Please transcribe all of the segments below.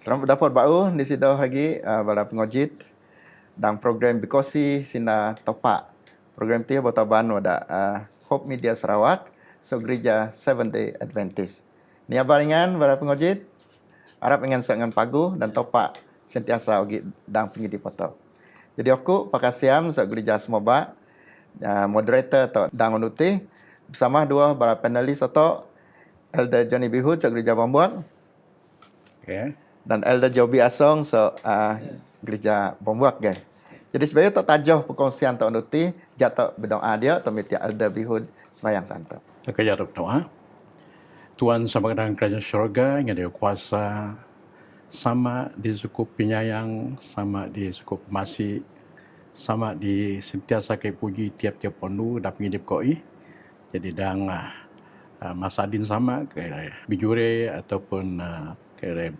Selamat dapat bau di situ lagi pada pengojit dan program Bikosi Sina Topak. Program itu botaban wada Hope Media Sarawak, so gereja Seventh Day Adventist. Ni baringan pada pengojit, harap ingin sangat pagu dan topak sentiasa ugi dan pengidip foto. Jadi aku pakasiam so gereja Semoba, moderator atau dan unuti bersama dua para panelis atau Elder Johnny Bihud so gereja Bambuak. Okay. Dan Elder Joby Asong so gereja Bombuak guys. Jadi sebenarnya tak tajuh perkongsian tak unuti jatuh berdoa dia atau metia Elder Bihud sembahyang santo. Kita jatuh berdoa. Tuhan sama dengan kerajaan syurga yang dia kuasa, sama di suku penyayang, sama di suku masih, sama di sentiasa kei puji tiap-tiap pondu dan penghidup koi. Jadi dang masadin sama kaya bijure ataupun kaya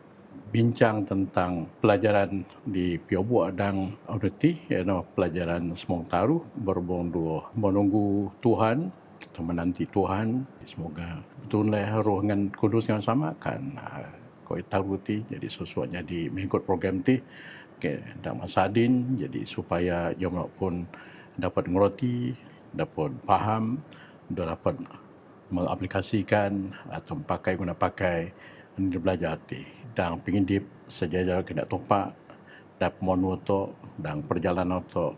bincang tentang pelajaran di Piobu Adang Auditi, pelajaran Semong Taruh, berhubung dua menunggu Tuhan, atau menanti Tuhan. Semoga betul-betul roh dengan kudus yang sama kan kau taruh ti jadi sesuatu di mengikut program ti dan masadin jadi supaya ia pun dapat mengerti, dapat faham, dapat mengaplikasikan atau guna pakai dan belajar ti. Dan pengintip sejajar kena topak dan monu to dan perjalanan to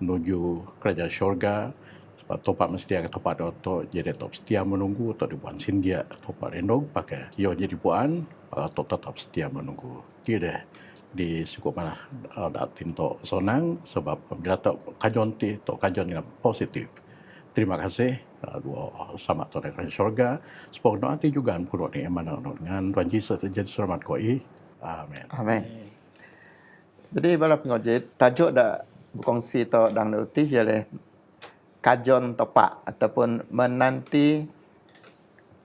menuju kerajaan syurga sebab topak mesti akan topak to jadi top setia menunggu to dibuat sindia topak rendong pakai yo jadi puan to tetap setia menunggu tidak di suku mana datin to sonang sebab bila to kajon ti to kajon yang positif. Terima kasih dua sama Tuhan dari syurga. Semoga doa ti juga pun ni emana dengan Tuhan Yesus jadi selamat koi. Amin. Amin. Jadi bala pengojit tajuk dak berkongsi to dang nuti ialah kajon topak ataupun menanti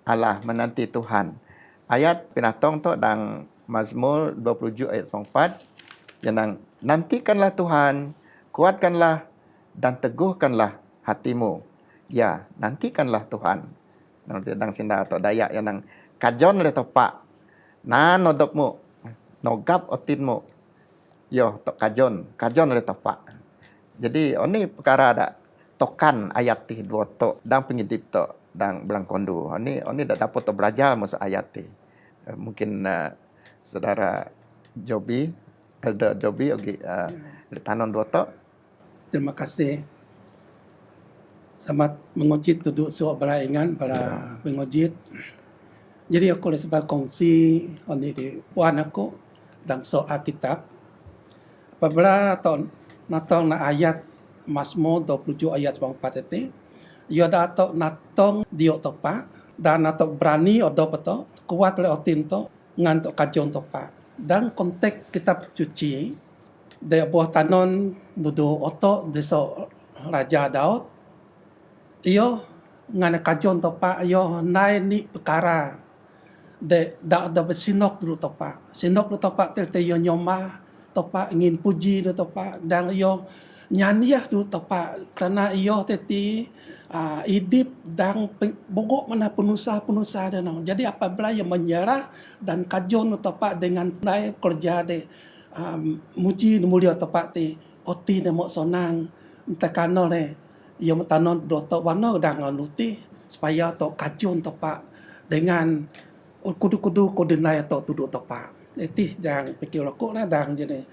Allah, menanti Tuhan. Ayat pinatong to dang Mazmur 27 ayat 4 yang nantikanlah Tuhan, kuatkanlah dan teguhkanlah hatimu. Ya, nantikanlah Tuhan. Nang sedang sinda atau dayak yang nang kajon le topak. Na nodopmu, nogap otinmu. Yo tok kajon le topak. Jadi oni perkara ada tokan ayat ti dua tok dan pengidip tok dan belangkondu. Oni dak dapat to belajar masa ayat ti. Mungkin saudara Joby, Elder Joby ogi tanon dua tok. Terima kasih. Selamat mengojit duduk suap beraingan para pengojit. Jadi aku boleh sebab kongsi ini di puan aku dan soal kitab. Apabila natong na ayat Mazmur 27 ayat 4 itu, ia dato natong dio topa dan nato berani odo peto kuat le otin to ngantok kajon topa. Dan konteks kitab suci de buah tanon nudu oto deso Raja Daud iyo ngana kajon topa iyo nai ni perkara de da bersinok dulu topa sinok dulu topa te yo nyoma topa ingin puji dulu topa dan iyo nyanyiah dulu topa karena iyo teti idip dan bogok mana penusa dan jadi apabila ia menyerah dan kajon topa dengan nai kerja de muji mulia topa ti oti de mo sonang tekano le ia metanon dotok warna dan nuti supaya tok kacun topak dengan kudu-kudu kodenai tok tuduk topak. Itu yang pikir aku lah dan jadi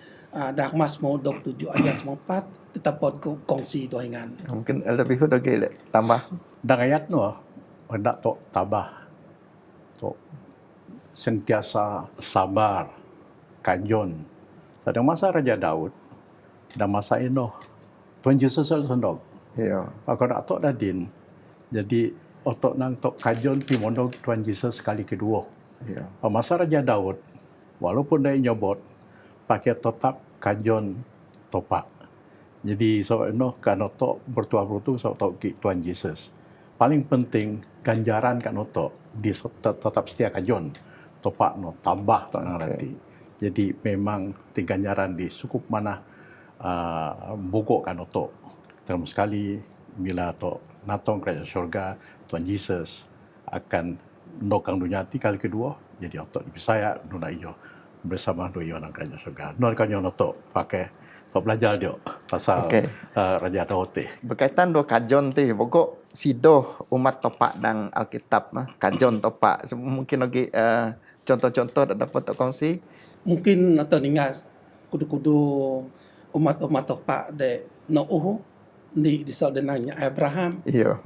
dak Mazmur 27 ayat 4 tetap pot kongsi doingan. Mungkin Elder Bihud lagi tambah. Dan ayat no hendak tok tabah. Tok sentiasa sabar kajon. Sedang masa Raja Daud dan masa Enoh Tuhan Yesus sendok. Ya. Aku nak tok dadin. Jadi otok nang tok kajon pi mondok Tuhan Yesus sekali kedua. Ya. Masa Raja Daud walaupun dia nyobot pakai tetap kajon topak. Jadi so no kan otok bertua-bertu so tok Tuhan Yesus. Paling penting ganjaran kan otok di tetap setia kajon topak no tambah tok nang nanti. Jadi memang ganjaran di sukup mana bogok kan otok. Terus sekali bila to natong kerajaan syurga Tuhan Yesus akan nokang dunia kali kedua jadi otot di saya nuna iyo bersama dua orang kerajaan syurga. Noi kanyo notok pakai tok belajar dia pasal Okey. Raja Daud. Berkaitan dua kajon tu, pokok sidoh umat topak dan Alkitab mah, kajon topak. So, mungkin lagi contoh-contoh dapat tok kongsi. Mungkin atau ningas kudu-kudu umat-umat topak de Nuh di saudaranya Abraham. Iya.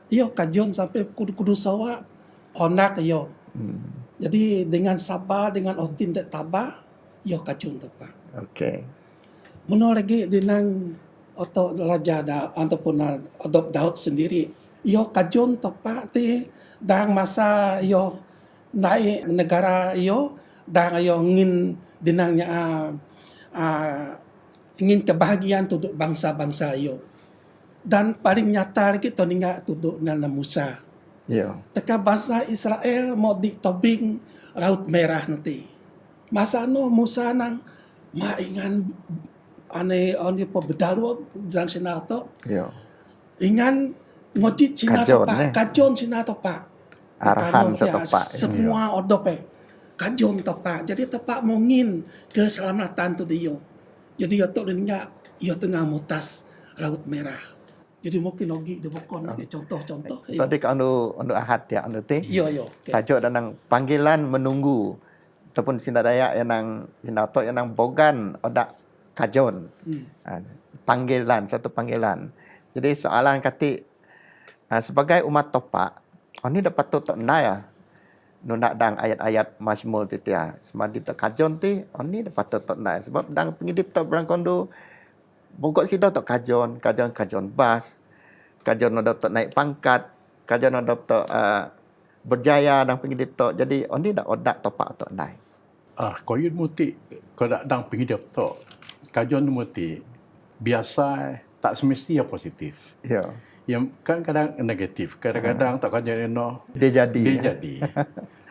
Iyo kajon sampai kudu-kudu sawa onak iyo. Jadi dengan sabar, dengan otin tak tabah, iyo kajon topak. Okey. Menol lagi dengan atau Raja ataupun Adop Daud sendiri. Iyo kajon topak ti dang masa iyo naik negara iyo dang iyo ingin dinangnya ingin kebahagiaan untuk bangsa-bangsa iyo. Dan paling nyata lagi toninga untuk Nana Musa. Iya. Teka bangsa Israel mau ditobing Laut Merah nanti. Masa no Musa nang maingan ane bedaru jang sinato Iya. ingan ngojit sinato Kajon, pak kajon sinato pak Arahan setopak. semua odope kajon topak jadi topak mungin keselamatan tu dia jadi yotok denya yo tengah mutas Laut Merah jadi mungkin lagi dia bokon contoh-contoh Tadi anu ahad ya anu teh. yo okay. Tajuk dan nang panggilan menunggu ataupun Sindadaya yang nang sinato yang nang bogan odak kajon. Panggilan, satu panggilan. Jadi soalan kati sebagai umat topak, ini dapat tutup naya nundak dang ayat-ayat Mazmur titia. Semadi tu kajon ti, ini dapat tutup naya sebab dang pengidip tu berangkondo bogok sido tu kajon bas, kajon ada tu naik pangkat, kajon ada tu berjaya dang pengidip tu. Jadi ini dak odak topak tu naik. Koyun muti ko dak dang pengidap to. Kajon muti biasa tak semestinya positif. Ya. Yang kan kadang negatif, kadang-kadang tak kajon no Dia jadi. dia jadi.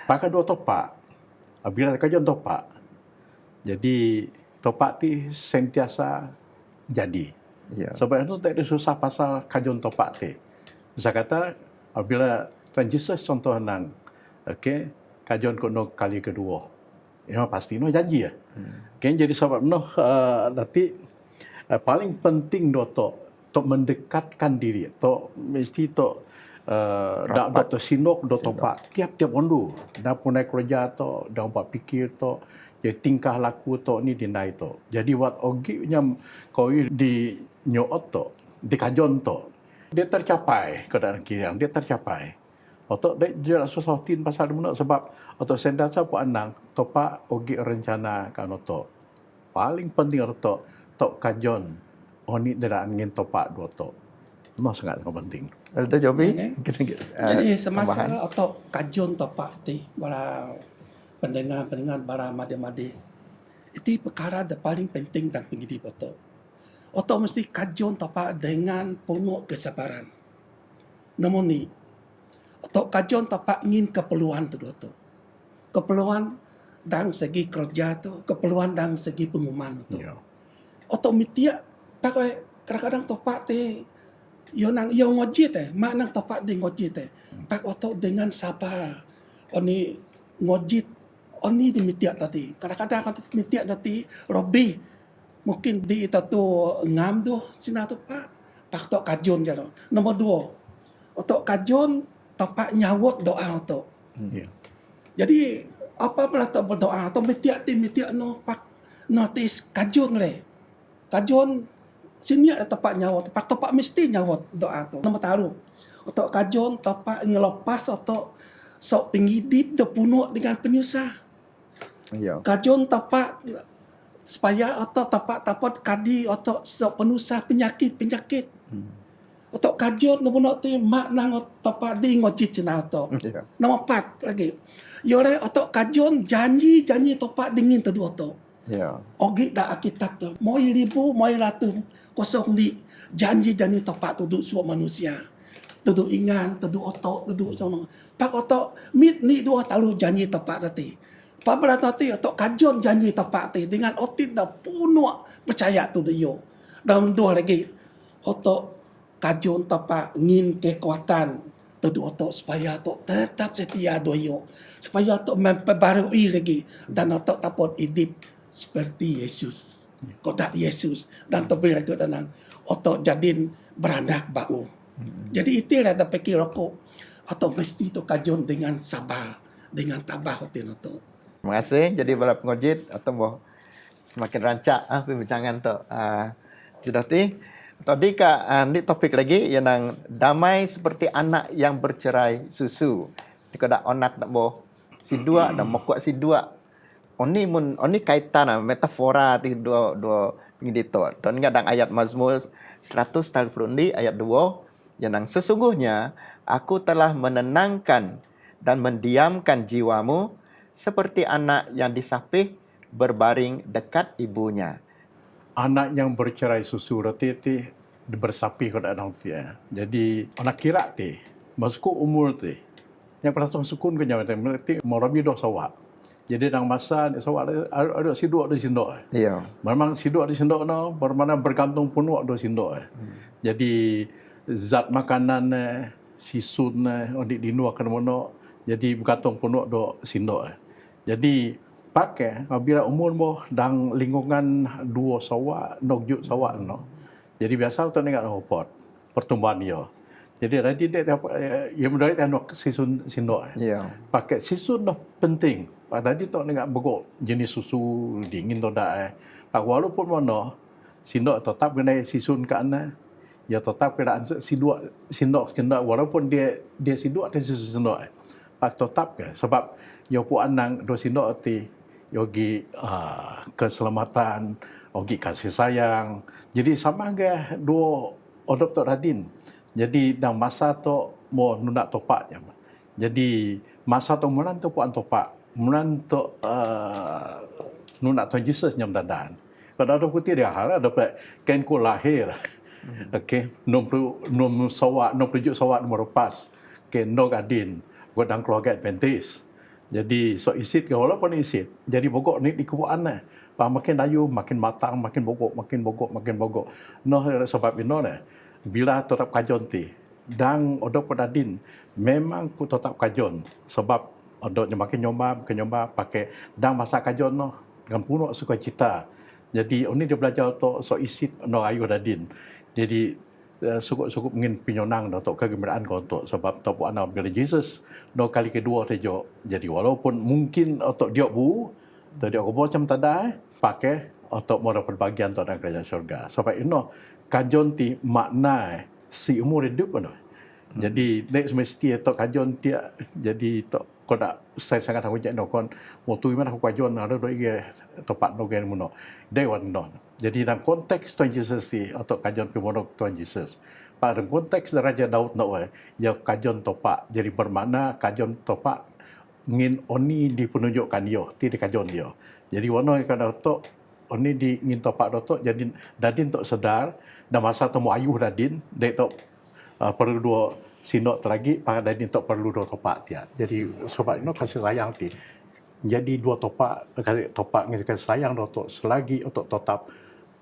Pakai dua topak. Bila kajon topak. Jadi topak ti sentiasa jadi. Ya. Sebab itu tak ada susah pasal kajon topak ti. Saya kata apabila Tuhan Yesus contoh nang okey kajon kono kali kedua. Ya pasti no janji ya. Okay, jadi sebab no nanti paling penting doto untuk mendekatkan diri to mesti to dak doto sinok doto pak tiap-tiap ondu dah punai kerja to dah buat fikir to jadi tingkah laku to ni dinai to. Jadi wat ogi nyam koi di nyoot to di kajon to dia tercapai keadaan kirang dia tercapai. Otok dia susahin pasal mana sebab otok sendasa pun anang topak ogi rencana kan otok. Paling penting otok tok kajon oni deraan ngin topak dua tok. Nó sangat penting. Ada Jobi? Jadi semasa atau kajon topak ti para pendengar para made-made. Itu perkara yang paling penting dan pengidip otok. Otok mesti kajon topak dengan penuh kesabaran. Namun ni otok kajon topak ingin keperluan tu otok. Keperluan dan segi kerja tu, keperluan dan segi pengumuman tu. Ya. Otok mitia pakai kadang-kadang topak ti yo ngojit mak nang topak di ngojit pak otok dengan sabar oni ngojit oni di mitia tadi kadang-kadang mitia tadi robi mungkin di itu tu ngam tu sina tu pak tok kajon jalo nomor 2 otok kajon topak nyawot doa otok. Ya. Jadi apa pula tok berdoa atau mitia no pak notis kajon le kajon sini ada tempat nyawat, tempat mesti nyawat doa tu. Nama taruh. Untuk kajon tempat ngelepas atau sok pengidip dah punuh dengan penyusah. Ya. Kajon tempat supaya atau tempat kadi atau sok penusah penyakit. Untuk kajon namun tu mak nang tempat di ngojit cina tu. Ya. Nama 4 lagi. Yore untuk kajon janji tempat dingin tu dua tu. Ya. Ogi dah Alkitab tu. Moi 1000, moi 100. Kosong di janji topak duduk semua manusia. Duduk ingan, duduk otok, duduk sama. Pak otok, mit ni dua talu janji topak tadi. Pak berat tadi otok kajon janji topak tadi. Dengan otin dah punuh percaya tu dia. Dan dua lagi. Otok kajon topak ngin kekuatan. Tuduh otok supaya otok tetap setia doyo. Supaya otok memperbarui lagi. Dan otok dapat hidup seperti Yesus. Kodak Yesus. Dan topi lagi tenang. Otok jadiin beranak bau. Jadi itulah ada pikir aku. Otok mesti tu kajon dengan sabar. Dengan tabah otin otok. Terima kasih. Jadi bala pengojit atau boh makin rancak perbincangan tu. Sudah tadi ni topik lagi yang damai seperti anak yang bercerai susu. Jika ada anak tak boh si dua dan mokok si dua. Oni kaitan metafora ti dua ngidito. Dan ngadang ayat Mazmur 100 ayat 2 yang sesungguhnya aku telah menenangkan dan mendiamkan jiwamu seperti anak yang disapih berbaring dekat ibunya. Anak yang bercerai susu roti bersapih kat dalam dia. Jadi anak kira ti masuk umur ti. Yang pertama sukun ke nyawa ti mau rabi dah sawak. Jadi dalam masa sawak ada siduk ada sindok. Ya. Memang siduk ada sindok no bermana bergantung penuh ada sindok. Jadi zat makanan sisun adik dinu akan mono jadi bergantung penuh ada sindok. Jadi pakai apabila umur boh dang lingkungan dua sawak nokjuk sawak no. Jadi biasa kita dengar report pertumbuhan dia. Jadi tadi dia yang mendarat anak sisun sindok. Ya. Pakai sisun dah penting. Pak tadi tu dengar begok jenis susu dingin tu dah. Pak walaupun mana sindok tetap kena sisun kan ya tetap kena sindok walaupun dia sindok dan susu sindok. Pak tetap ke sebab ya pu anang do sindok ti yogi keselamatan, yogi kasih sayang. Jadi sama ke dua adoptor radin. Jadi dalam masa tu mau nunak topak je. Jadi masa tu mulan tu puan topak, mulan tu nunak Tuhan Yesus nyam dadan. Kalau ada putih dia hal ada kan ku lahir. Okey, nom sawak, nom tujuh sawak nomor pas. Ke nog adin, godang keluarga Adventist. Jadi so isit ke walaupun isit. Jadi bogok ni di kubuan nah. Pak makin dayu, makin matang, makin bogok. No sebab ini nah. Bila tetap kajon ti, dang odok pedadin, memang ku tetap kajon. Sebab odoknya makin nyoba pakai dang masa kajon no dengan penuh sukacita. Jadi ini dia belajar to so isit no ayu dadin. Jadi sukup ngin pinyonang untuk kegembiraan kau untuk sebab tahu anak bila Yesus no kali kedua tejo. Jadi walaupun mungkin untuk dia atau dia macam tada pakai untuk mau dapat bagian untuk dalam kerajaan syurga. Sebab itu kajon ti makna si umur hidup no. Jadi next mesti atau kajon dia jadi to kau nak saya sangat tahu je no kon mau tu mana aku kajon ada doi tempat no gen muno. Dewan no. Jadi dalam konteks Tuhan Yesus si atau kajian pimono Tuhan Yesus. Pada konteks Raja Daud no ya kajian topak jadi bermakna kajian topak ngin oni dipenunjukkan dia, tidak kajian dia. Jadi warna kada to oni di ngin topak do jadi dadin tok sedar dan masa temu ayuh dadin dek tok perlu dua sinok teragi pada dadin tok perlu dua topak dia. Jadi sebab itu kasih sayang ti. Jadi dua topak kasih sayang do tok selagi untuk tetap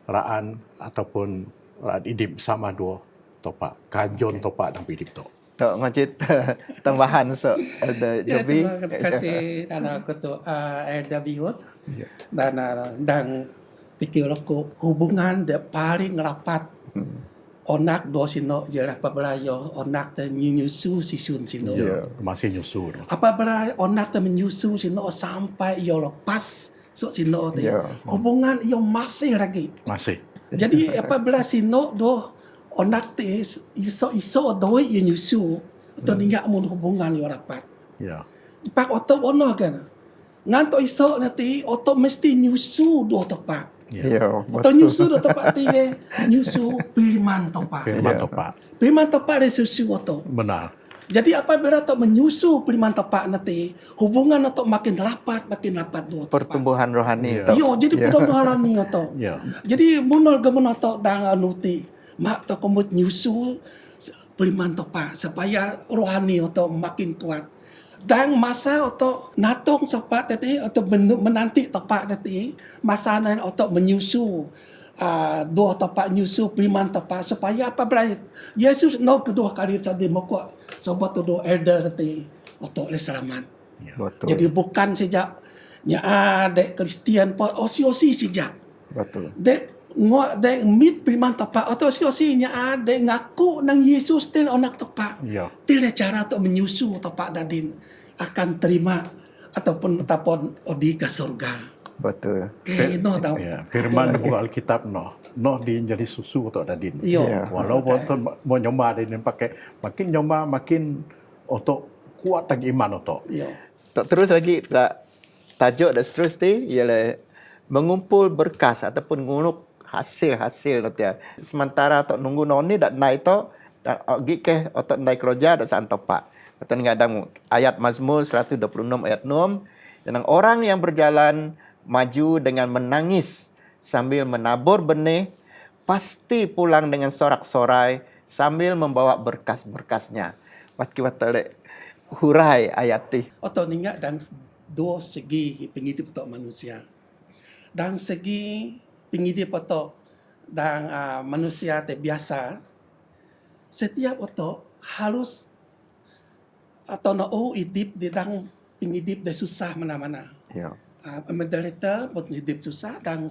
raan ataupun raan hidup sama dua topak kajon topak dan hidup tu. Tok ngocit tambahan so Elder Jobi. Terima kasih anak ketua LWO dan pikir aku hubungan yang paling rapat onak do sino jelah pabelayo onak te menyusu sisun sino. Masih nyusu. Apabila onak te menyusu sino sampai yo lepas so sino tu hubungan yang masih lagi. Masih. Jadi apabila sino do onak te iso doi yang nyusu tu ningak mun hubungan yang rapat. Ya. Pak oto ono kan. Nganto iso nanti oto mesti nyusu do tepat. Ya. Oto nyusu do tepat tiga nyusu pilihan tepat. Firman topak. Pilihan tepat dari susu oto. Benar. Jadi apabila oto menyusu pilihan tepat nanti hubungan oto makin rapat do tepat. Pertumbuhan rohani Ya. tok. Yo, jadi pertumbuhan ni oto. Ya. Jadi munol gamun oto dang anuti. Mak to komut nyusu pilihan tepat supaya rohani oto makin kuat. Dan masa oto natong sepat tadi atau menanti tepat tadi masa nan oto menyusu dua topak nyusu firman topak supaya apabila Yesus no kedua kali jadi mokok sebab tu dua elder tadi untuk oleh selamat. Betul. Jadi bukan sejak nya ada Kristian po osi-osi sejak. Betul. Dek ngua dek mit firman topak atau osi-osi nya ada ngaku nang Yesus til onak topak. Ya. Tidak cara untuk menyusu topak dadin akan terima ataupun odi ke surga. Betul. Okay, no tahu. Ya, firman buku Alkitab no di jadi susu untuk dadin. Yo. Ya. Walaupun tu mau nyoba dadin pakai makin nyoba makin untuk kuat lagi iman untuk. Yo. Tak terus lagi tajuk dan seterusnya ialah mengumpul berkas ataupun ngunuk hasil-hasil nanti ya. Sementara tok nunggu noni dak naik tok dan gi ke otak naik kerja dak santopak. Betul ngadang ayat Mazmur 126 ayat 6 tentang orang yang berjalan maju dengan menangis sambil menabur benih pasti pulang dengan sorak-sorai sambil membawa berkas-berkasnya. Wat lek hurai ayat ti. Atau ningat dan dua segi penghidup untuk manusia. Dan segi penghidup untuk dan manusia biasa, setiap otok harus atau hidup di dalam penghidup dia susah mana-mana. Ya. Menderita pun hidup susah dan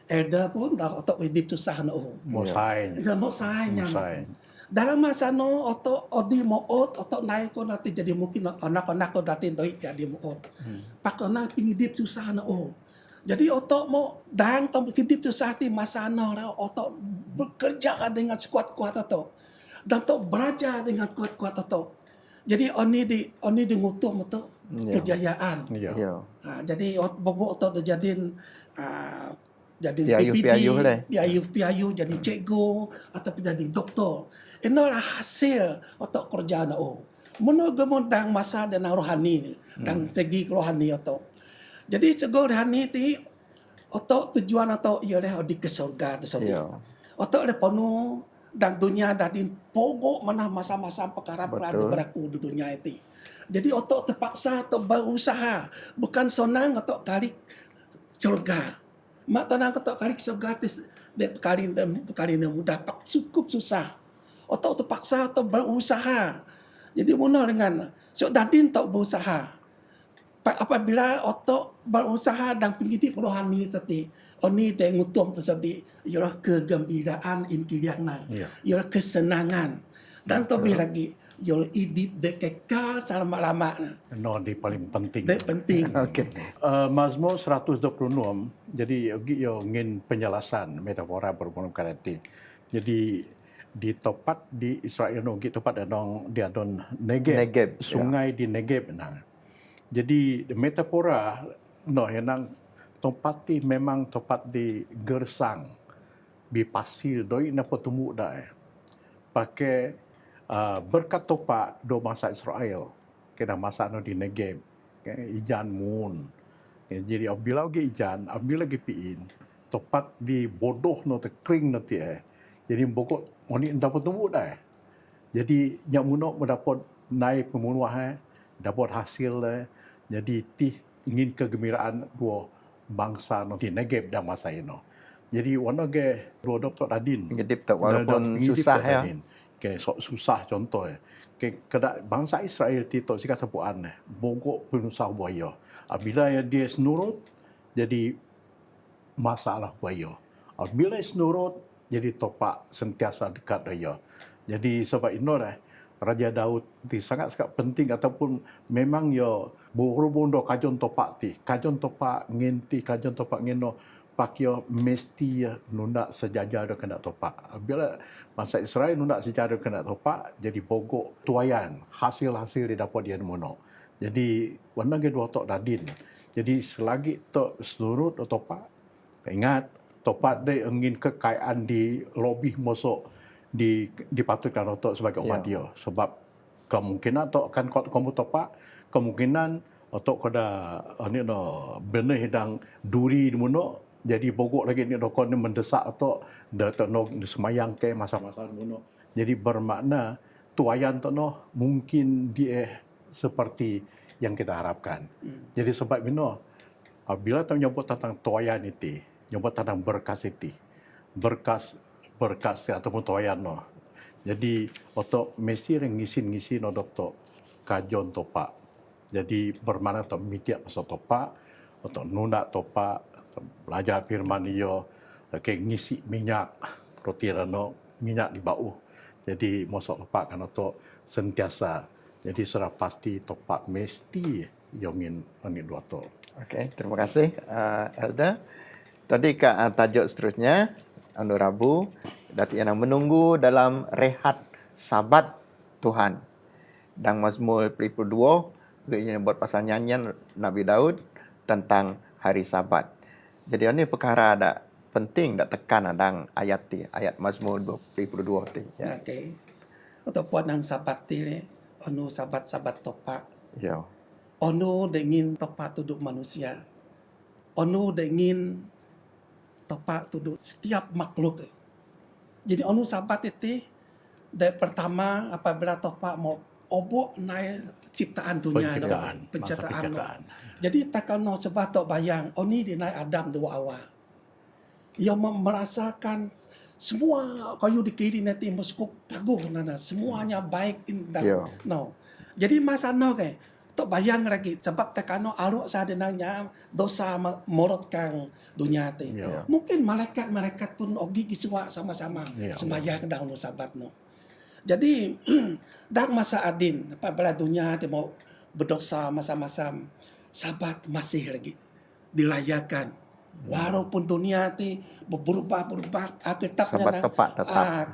elder pun dah otok hidup susah Mau sain. Dia mau sayangnya. Sain. Dalam masa otok odi moot otok naik ko nanti jadi mungkin anak-anak ko dati doi jadi moot. Pakona pingidip susah Jadi otok mau dang tom pingidip susah ti masa otok bekerja dengan kuat-kuat otok. Dan otok belajar dengan kuat-kuat otok. Jadi oni di ngutum otok kejayaan. Ya. Ya. Jadi bobo otok dijadiin jadi Piayuh-piayuh lah. piayuh jadi cikgu atau jadi doktor. Inilah hasil otak kerjaan Menurut dang masa dan rohani ni, dan segi rohani otak. Jadi segi rohani ti otak tujuan otak ialah di ke surga tersebut. Ya. Otak ada penuh dan dunia dari pokok mana masa-masa perkara berlaku di dunia itu. Jadi otak terpaksa atau berusaha, bukan senang otak kali surga. Mak tenang otak kali surga kali ni mudah cukup susah. Otak terpaksa atau berusaha. Jadi mana dengan so dadin tak berusaha. Apabila otak berusaha dan penghidup rohani tadi, oni dia ngutum tersebut ialah kegembiraan inkiriakna, ialah kesenangan dan lebih lagi ialah hidup dia kekal selama-lamanya. No di paling penting. Dia penting. Okey. Mazmur 126, jadi yo ngin penjelasan metafora berhubungan karate. Jadi di tempat di Israel di tempat di adon Negev, Negev, sungai di Negev nang. Jadi metafora yang tempat ti memang tempat di gersang di pasir doi na petemu dah. Pakai berkat topak do bangsa Israel kena masa di Negev, ijan mun. Jadi apabila lagi ijan, apabila lagi piin, tempat di bodoh no kering nanti Jadi pokok oni dapat tumbuh dah. Jadi yang munok mendapat naik pembunuhan, dapat hasil jadi ingin kegembiraan dua bangsa no di Negev dan masa ini. Jadi warna ke dua doktor dadin. Ngedip tak walaupun susah ya. Ke susah contoh ke kedak bangsa Israel ti tok sika sepuan bogok penusah buaya. Apabila dia senurut jadi masalah buaya. Apabila senurut jadi topak sentiasa dekat dia. Jadi sebab itu Raja Daud ti sangat penting ataupun memang yo berhubung do kajon topak ti. Kajon topak ngeno pakyo mesti nunda sejajar do kena topak. Bila masa Israel nunda sejajar do kena topak jadi bogok tuayan hasil-hasil didapat dia mono. Jadi warna ke dua tok dadin. Jadi selagi tok seluruh topak ingat topat dia ingin kekayaan di lebih masuk dipatutkan untuk sebagai umat dia sebab kemungkinan tok kan kamu topak kemungkinan untuk kada benih hidang duri di muno jadi bogok lagi ni dokon ni mendesak atau datuk no semayang ke masa-masa muno jadi bermakna tuayan tu no mungkin dia seperti yang kita harapkan. Jadi sebab itu bila kita menyebut tentang tuayan itu nyoba tanang berkas itu. Berkas ataupun toyan no. Jadi otok mesti yang ngisi no doktor kajon topa. Jadi bermana otok mitiak pasal topa, otok nunda topa, belajar firman iyo, kayak ngisi minyak roti rano minyak di bau. Jadi mosok topa kan otok sentiasa. Jadi sudah pasti topa mesti yongin oni dua to. Okey, terima kasih Elda. Tadi tajuk seterusnya anu Rabu dati yang menunggu dalam rehat Sabat Tuhan. Dan Mazmur 22 dia buat pasal nyanyian Nabi Daud tentang hari Sabat. Jadi ini perkara ada penting dak tekan adang ayat ti, ayat Mazmur 22 ti. Ya. Okay. Untuk puan ang sabat ti anu sabat-sabat topa. Ya. Ono dengin topa tuduk manusia. Ono dengin topa tuduk setiap makhluk. Jadi ono sabat itu dari pertama apabila topa mau obok naik ciptaan dunia penciptaan. Jadi takkan no sebab tok bayang oni di naik Adam dua awal. Ia merasakan semua kayu di kiri nanti masuk paguh nana semuanya baik indah. No. Jadi masa no ke tok bayang lagi sebab takkan no aruk sadenanya dosa morotkan dunia te. Mungkin malaikat pun ogi kiswa sama-sama sembahyang dalam sabat no. Jadi dalam masa adin apabila dunia te mau berdosa masa-masa sabat masih lagi dilayakan. Walaupun dunia ti berubah tetap sabat tepat tetap.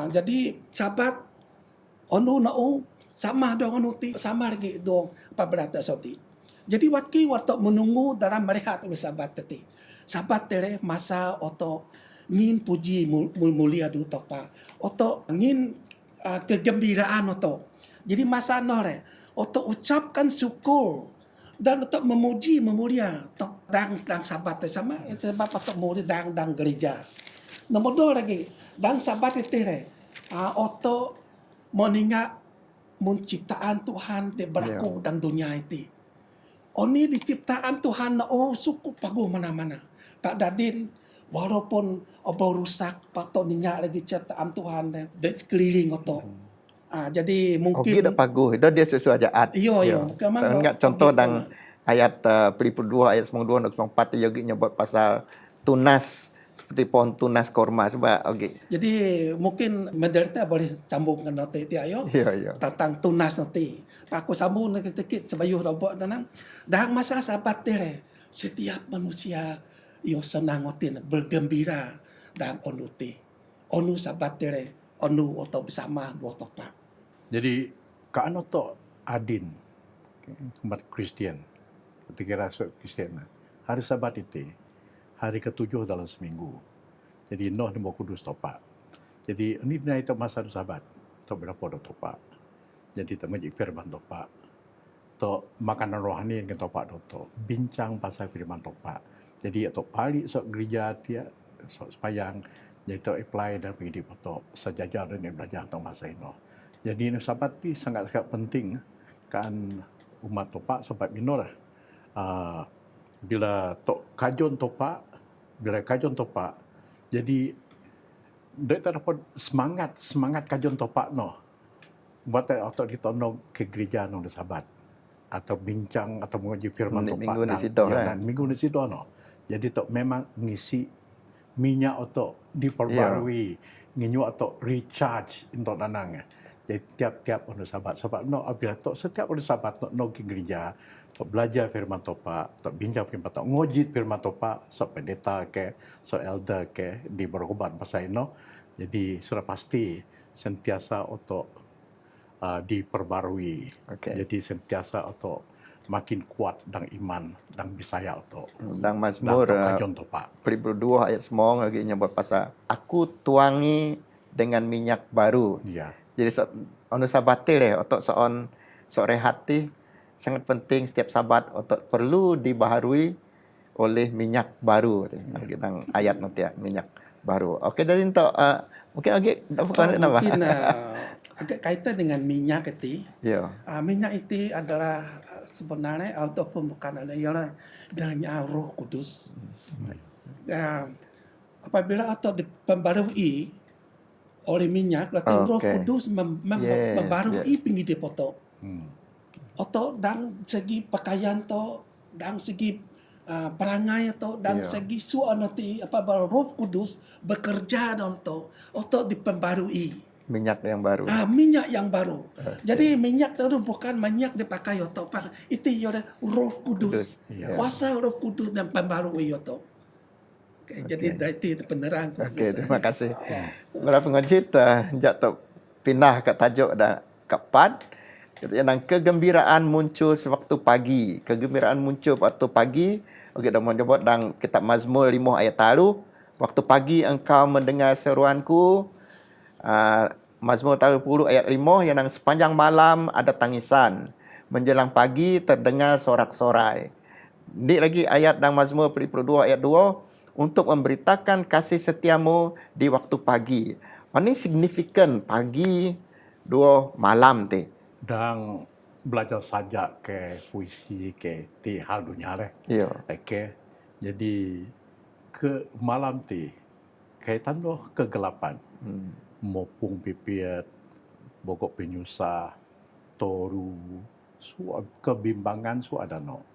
Jadi sabat onu nau sama dong onu ti sama lagi dong apabila tak soti. Jadi waktu menunggu dalam melihat sabat tadi. Sabat tere masa oto ngin puji mulia du topa. Oto ngin kegembiraan oto. Jadi masa nore oto ucapkan syukur dan oto memuji memulia tok dang sabat sama sebab oto memuji dang gereja. Nomor dua lagi dang sabat tere oto mengingat menciptaan Tuhan te berlaku dan dunia itu. Oni diciptaan Tuhan suku paguh mana-mana. Pak Dadin walaupun obor rusak patut ninyak lagi ciptaan Tuhan di sekeliling oto. Jadi mungkin dah paguh dah dia sesuai ajaat. Iya. Ingat contoh dang ayat Filipi 2 ayat 92 94 yogi nyebut pasal tunas seperti pohon tunas korma sebab Jadi mungkin menderita boleh sambungkan nanti itu ayo. Tentang tunas nanti. Aku sambung sedikit sebayuh robot danang. Dalam masa sabat tere setiap manusia yo senang otin bergembira dan onu ti. Onu sabat tere onu atau bersama dua topak. Jadi kan to adin umat Kristen ketika rasuk Kristen hari Sabat itu hari ke-7 dalam seminggu. Jadi noh di kudus topak. Jadi ini naik masa Sabat to berapa topak. Jadi kita menjadi firman topak. To makanan rohani yang kita topak to bincang pasal firman topak. Jadi to balik sok gereja dia sok sepayang jadi to apply dan pergi di foto sejajar dan belajar tentang masa ini. Jadi ini Sabat ini sangat penting kan umat topak sebab ini lah. Bila kajon topak, jadi dia terdapat semangat kajon topak no. Buat atau ditono ke gereja no di Sabat atau bincang atau mengaji firman topak. Minggu di situ kan. Minggu di situ no. Jadi tok memang ngisi minyak atau diperbarui, nginyu atau recharge untuk danang. Jadi tiap-tiap ono Sabat no apabila tok setiap ono Sabat no ke gereja, tok belajar firman topak, tok bincang firman topak, ngojit firman topak, sok pendeta ke, sok elder ke di berobat pasal no. Jadi sudah pasti sentiasa untuk diperbarui. Jadi sentiasa atau makin kuat dan iman dan bisaya atau dan Mazmur Filipi 2 ayat 9 lagi nyebut pasal aku tuangi dengan minyak baru. Jadi ono sabatil untuk seorang hati sangat penting setiap sabat untuk perlu dibaharui oleh minyak baru. Kita ayat nanti minyak baru. Okey, dari untuk mungkin lagi bukan nama. Mungkin agak kaitan dengan minyak itu. Minyak itu adalah sebenarnya ataupun bukan ialah dalamnya Roh Kudus. apabila otak diperbarui oleh minyak, berarti Roh Okey. Kudus Yes, membarui yes. penghidip otak. Hmm. Otak dan segi pakaian to, dan segi perangai to, dan Ya. segi suanati apabila Roh Kudus bekerja dalam to, otak diperbarui. Minyak yang baru. Minyak yang baru. Jadi minyak itu bukan minyak dipakai otak, itu oleh Roh Kudus. Ya. Kuasa Roh Kudus dan pembarui otak. Okay, jadi itu penerang. Okey, terima kasih. Para pengojit, jak pindah ke tajuk dah keempat. Yang kegembiraan muncul sewaktu pagi. Kegembiraan muncul waktu pagi. Okey, dah menyebut dalam kitab Mazmur 5 ayat taru. Waktu pagi engkau mendengar seruanku. Mazmur 10 ayat 5, yang sepanjang malam ada tangisan. Menjelang pagi terdengar sorak-sorai. Ini lagi ayat dalam Mazmur 42 ayat 2. Untuk memberitakan kasih setiamu di waktu pagi. Ini signifikan pagi, 2 malam teh. Dan belajar saja ke puisi ke ti hal dunia leh. Ya. Okey. Jadi ke malam ti kaitan doh kegelapan. Mopung pipiat, bogok penyusah, toru, kebimbangan su ada no.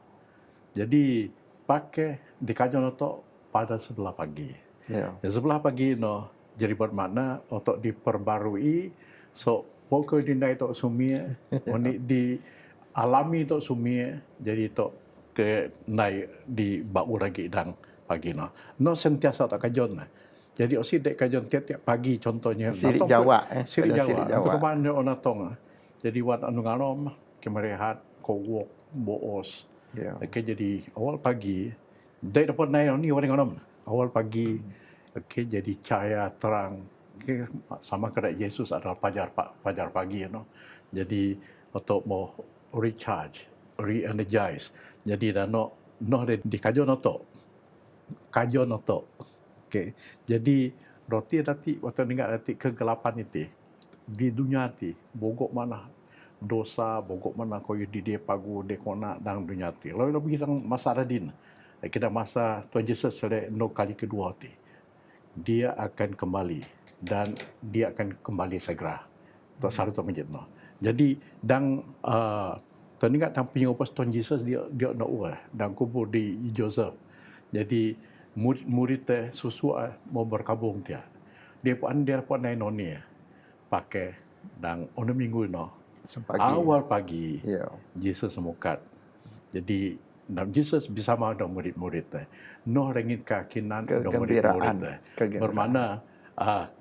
Jadi pakai dikajon otok pada sebelah pagi. Ya. Sebelah pagi no, jadi bermakna otok diperbarui, so pokok dinda itu sumia, oni di alami itu sumia, jadi itu ke naik di bau lagi dan pagi no. No sentiasa tak kajon lah. Jadi osi dek kajon tiap-tiap pagi contohnya. Sirik Jawa. Sirik Kajon Jawa. Sirik Jawa. Untuk kemana orang tong. Jadi wat anu nganom, kemerehat, kowok, boos. Ya. Okey, jadi awal pagi, dek dapat naik ni orang nganom. Awal pagi, okey, jadi cahaya terang. Okay, sama kena Yesus adalah fajar pagi, you know. Jadi untuk mau recharge, re-energize. Jadi dah no di kajon otok, Okay. Jadi roti nanti waktu ingat nanti kegelapan itu di dunia ti bogok mana dosa, bogok mana koyo di dia pagu dekona dan dunia ti. Lalu pergi sang masa radin. Kita masa Tuhan Yesus sele no kali kedua ti. Dia akan kembali dan dia akan kembali segera. Itu satu menjadi no. Jadi dan Tuhan ingat dan penyupas Tuhan Yesus dia nak uah dan kubur di Joseph. Jadi murid susu mau berkabung dia. Dia pun naik noni pakai dan on minggu no. Pagi. Awal pagi. Ya. Yesus semukat. Jadi dan Yesus bersama dengan murid-murid no rengit keyakinan dengan murid-murid bermakna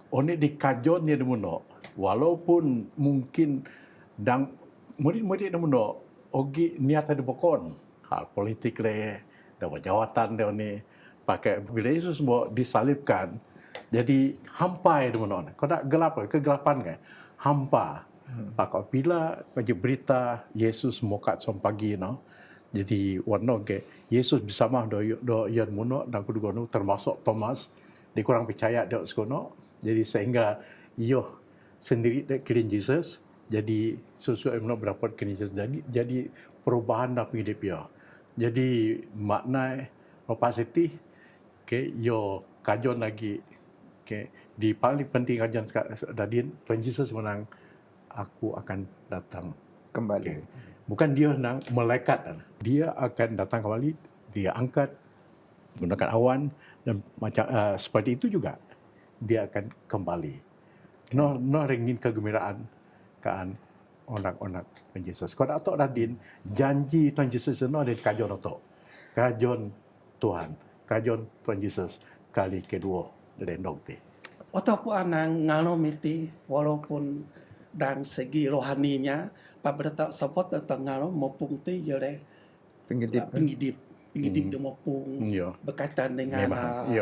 oni dikajon dia demuno walaupun mungkin dan murid-murid demuno ogi niat ada bokon hal politik le dapat jawatan dia ni pakai bila Yesus mau disalibkan jadi hampa demuno kau tak gelap kegelapan kan hampa pakai bila bagi berita Yesus mokat som pagi no. Jadi warna ke Yesus bersama do yan muno dan kedua nu termasuk Thomas dikurang percaya dak sekono. Jadi sehingga yo sendiri dak kirim Yesus jadi sesuai muno berapa kirim Yesus jadi perubahan dak hidup yo. Jadi makna opacity ke yo kajon lagi ke di paling penting kajian dadin Tuhan Yesus menang aku akan datang Kembali. Okay. Bukan dia nak malaikat, dia akan datang kembali, dia angkat menggunakan awan dan macam seperti itu juga dia akan kembali. No ringin kegembiraan kan onak Tuhan Yesus. Kau tak tahu dadin janji Tuhan Yesus no ada kajon atau kajon Tuhan Yesus kali kedua dari dokti. Ataupun anak nganom itu walaupun dan segi rohaninya pada tak support tentang nganom maupun tu jadi pengidip dia maupun berkaitan dengan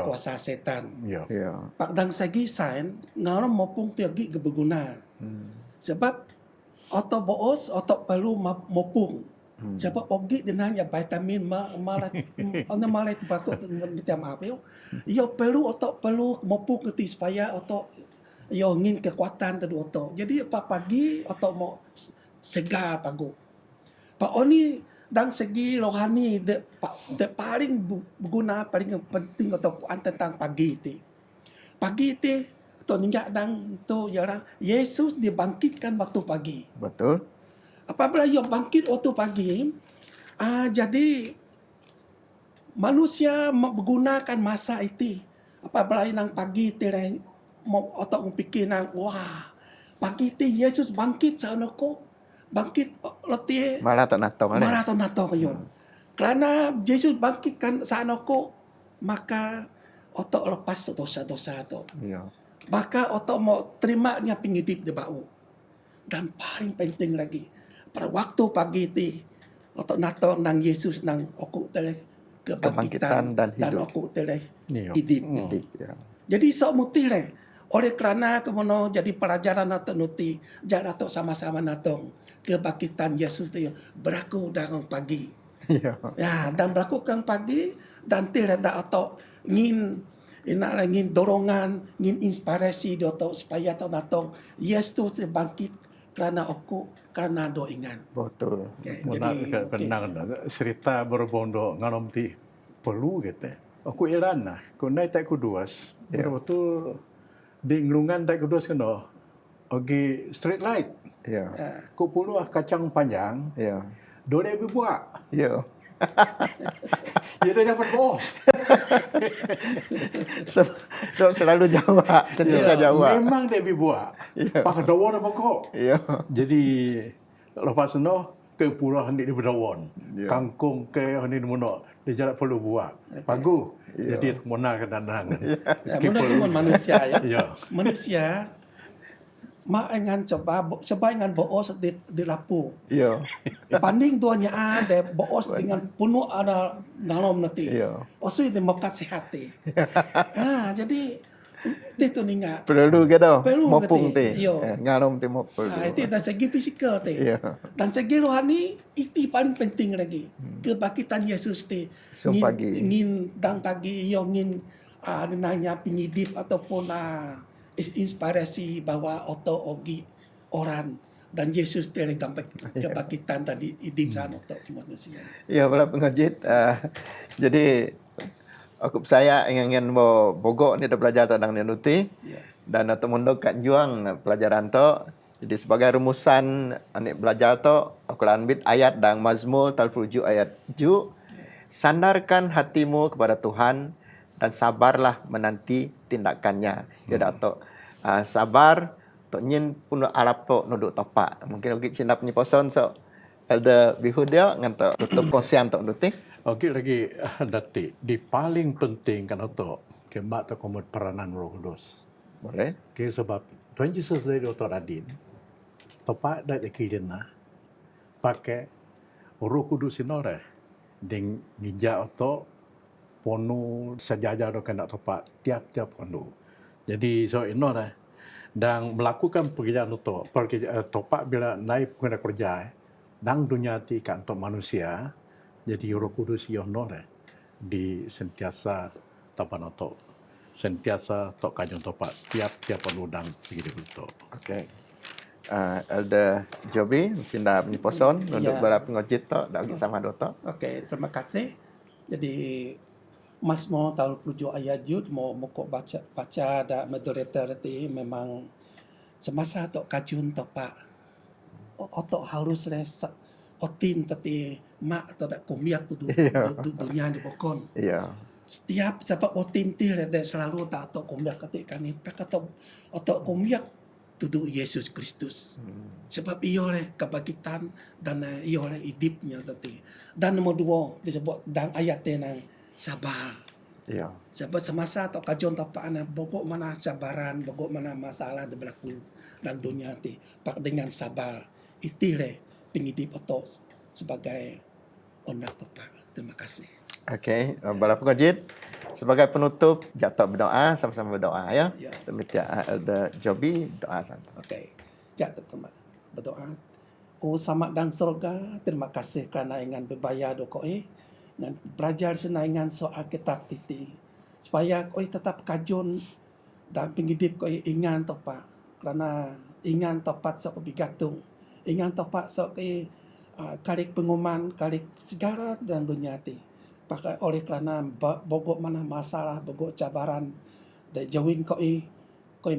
kuasa setan. Ya. Pak dan segi sains nganom maupun tu lagi berguna. Sebab otak boos otak perlu maupun. Sebab pergi dengan ya vitamin malah pakut minta maaf yo. Ia perlu otak perlu maupun ke supaya otak ia ingin kekuatan tadi otak. Jadi pagi otak mau segar pagu. Pak oni dan segi rohani paling berguna, paling penting atau tentang pagi itu. Pagi itu atau ninjak dan itu ialah Yesus dibangkitkan waktu pagi. Betul. Apabila ia bangkit waktu pagi, jadi manusia menggunakan masa itu. Apabila nang pagi itu mau atau memikir nang wah pagi itu Yesus bangkit sana ko bangkit letih Malah tak natong ale. marah atau kayo. Kerana Yesus bangkitkan sana ko maka otak lepas dosa-dosa itu. Ya. Maka otak mau terimanya penghidup di bau. Dan paling penting lagi, pada waktu pagi itu, otak nato nang Yesus nang aku telah Kebangkitan dan hidup. aku telah Iya. hidup. Hidup, ya. Jadi sok mutih leh. Oleh kerana kemono jadi pelajaran nato nuti, jangan nato sama-sama nato kebangkitan Yesus itu berlaku dalam pagi. Ya. Ya, dan berlakukan pagi dan tidak ada atau ingin dorongan, ingin inspirasi atau supaya atau natong Yesus bangkit kerana aku kerana doingan. Betul. Okay, Muna jadi kenang cerita berbondo nganom ti perlu gitu. Aku iran nah, ku nai tak kuduas. Ya. Betul di nglungan tak kuduas kena. Ogi street light. Ya. Ku puluh kacang panjang, Ya. dole buat. Ya. Ya dah dapat bos. So selalu Jawa, sentiasa Jawa. Memang dia buat. Pakai dawon apa kok? Ya. Jadi lepas itu ke pulau hendak di Bedawon. Ya. Kangkung ke hendak di mana. Dia jalan perlu buat. Pagu. Jadi mana ke danang. ya, menurut manusia ya. Ya. Manusia maingan coba dengan boos di lapu. Ya. Banding duanya ada boos dengan penuh ada ngalom nanti. Ya. Osu itu mokat sehat. Jadi itu ninga. Perlu ke dah. Perlu ke Mopung ti. ti. Yo. Ngarom ti mo perlu. Itu dari segi fisikal Ya. dan segi rohani itu paling penting lagi. Kebangkitan Yesus So, pagi. ingin dan pagi ingin nanya penyidip ataupun inspirasi bahwa ogi orang dan Yesus dari kebangkitan tadi hidup sana untuk semua manusia. Ya, bala pengajit. Jadi aku saya ingin mau bogok ni dah belajar tentang nuti. Ya. Dan atau mundok kat juang pelajaran tu. Jadi sebagai rumusan anik belajar tu, aku lanbit ayat dan Mazmur 37 ayat 7. Sandarkan hatimu kepada Tuhan dan sabarlah menanti tindakannya. Ya dato. Sabar tok nyin puno arap tok nuduk topak. Mungkin lagi Cina punya poson so Elder Bihudia nganto tutup kongsian tok nuti. Okey lagi dati. Di paling penting kan itu. Kemak tu komod peranan Roh Kudus. Boleh? Okay, sebab Tuhan Yesus dari Dr. Adin. Tepat dari kirina. Pakai Roh Kudus inore. Ding ngijak atau ponu sejajar do kena tepat tiap-tiap ponu. Jadi so inore dan melakukan pekerjaan itu topak bila naik pengguna kerja dan dunia ti kan untuk manusia. Jadi Roh Kudus inore di sentiasa tapan atau sentiasa tok kajong topak tiap-tiap ponu dan begitu betul. Okey. Elder Jobi, Cinda punya poson untuk Ya. bala pengojit tok dak sama doto. Okey, terima kasih. Jadi Mas mau tahu pujuk ayat Jud mau mokok baca ada moderator itu memang semasa tok kajun topak otok harus otin tapi mak atau tak kumiak tu dunia di bokon. Ya. Setiap sebab otin ti ada selalu tak tok kumiak ketika ni tak atau otok kumiak tuduh Yesus Kristus. Sebab ia oleh kebangkitan dan ia oleh hidupnya tadi. Dan nomor dua disebut dan ayatnya nang sabar. Ya. Sebab semasa atau kajian tapak anak bogok mana sabaran, bogok mana masalah di berlaku dalam dunia ti. Pak dengan sabar. Itulah penghidup atau sebagai onak tapak. Terima kasih. Okey, bala pengojit sebagai penutup jatuh berdoa sama-sama berdoa ya. Ya. Demikian Elder Jobi doa santai. Okey. Jatuh teman berdoa. Oh sama dan surga, terima kasih kerana ingan berbayar dokoi. Dan belajar senaingan soal kitab titi. Supaya koi tetap kajun dan penghidup koi ingan topak. Kerana ingan topat sok bigatung. Ingan topak sok koi kalik pengumuman, kalik segala dan dunia ti. Pakai oleh kerana bogok mana masalah, bogok cabaran, dan jauhin koi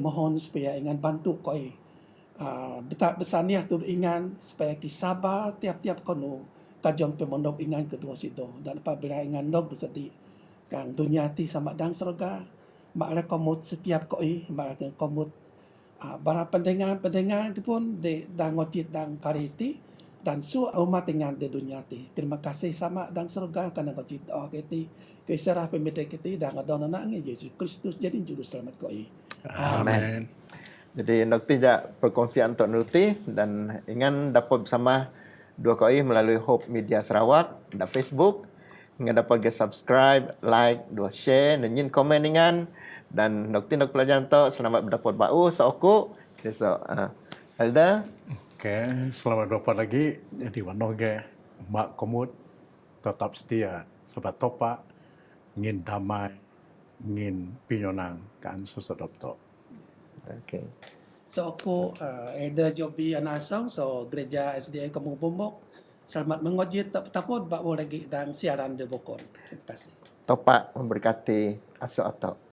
mohon supaya ingan bantu koi. Betak besaniah tu ingan supaya kisabar tiap-tiap kono kajong pemondok ingan kedua situ. Dan apabila ingan dog bersedih, kang dunia ti sama dang surga, mak komut setiap koi, mak komut para pendengar-pendengar itu pun di dang wajib dang kariti dan su umat ingan di dunia ti. Terima kasih sama dang surga karena wajib doa kiti. Kisarah pemilik kiti dang adon anak Yesus Kristus jadi juru selamat koi. Amin. Jadi nak tidak perkongsian untuk Nuti dan ingat dapat bersama dua koi melalui Hope Media Sarawak dan Facebook. Ingat dapat subscribe, like, dua share, dan nyin komen ingat dan nak pelajaran tu selamat berdapat bau seoku. So, Elda, Okey, selamat dapat lagi. Jadi wanoge mak komut tetap setia sebab topak ngin damai, ngin pinyonang kan susut doktor. okay. So aku Elder Jobi Anasong, so Gereja SDA Kampung Bumbok. Selamat mengojit tapot bawa lagi dan siaran di Bokor. Terima kasih. Topak memberkati asuh otok.